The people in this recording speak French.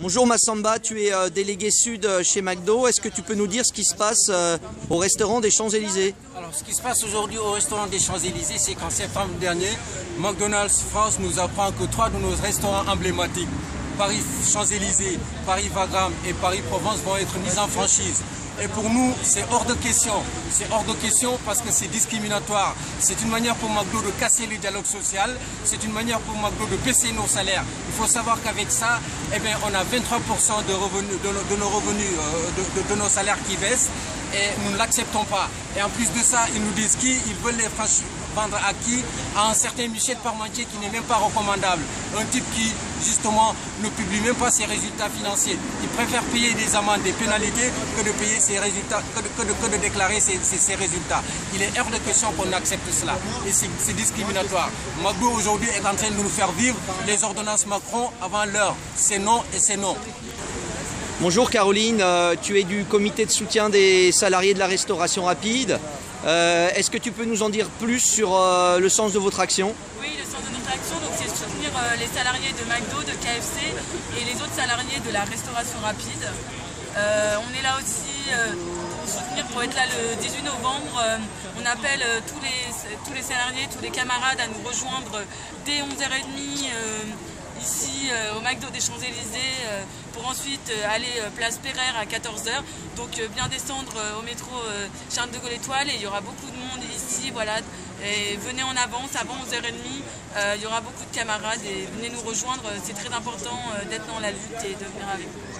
Bonjour Massamba, tu es délégué sud chez McDo. Est-ce que tu peux nous dire ce qui se passe au restaurant des Champs-Élysées? Alors, ce qui se passe aujourd'hui au restaurant des Champs-Élysées, c'est qu'en septembre dernier, McDonald's France nous apprend que 3 de nos restaurants emblématiques, Paris Champs-Élysées, Paris Wagram et Paris Provence, vont être mis en franchise. Et pour nous, c'est hors de question. C'est hors de question parce que c'est discriminatoire. C'est une manière pour McDo de casser le dialogue social. C'est une manière pour McDo de baisser nos salaires. Il faut savoir qu'avec ça, eh bien, on a 23% de revenus, de nos revenus, de nos salaires qui baissent. Et nous ne l'acceptons pas. Et en plus de ça, ils nous disent qu'ils veulent les vendre à qui? À un certain Michel Parmentier qui n'est même pas recommandable. Un type qui, justement, ne publie même pas ses résultats financiers. Il préfère payer des amendes, des pénalités, que de payer ses résultats, que de déclarer ses résultats. Il est hors de question qu'on accepte cela. Et c'est discriminatoire. McDo aujourd'hui est en train de nous faire vivre les ordonnances Macron avant l'heure. C'est non et c'est non. Bonjour Caroline, tu es du comité de soutien des salariés de la restauration rapide. Est-ce que tu peux nous en dire plus sur le sens de votre action? Oui, le sens de notre action, c'est soutenir les salariés de McDo, de KFC et les autres salariés de la restauration rapide. On est là aussi pour soutenir, pour être là le 18 novembre. On appelle tous les salariés, tous les camarades à nous rejoindre dès 11h30 ici au McDo des Champs-Élysées pour ensuite aller place Pereire à 14h. Donc bien descendre au métro Charles de Gaulle Étoile et il y aura beaucoup de monde ici. Voilà. Et venez en avance, avant 11h30, il y aura beaucoup de camarades et venez nous rejoindre. C'est très important d'être dans la lutte et de venir avec nous.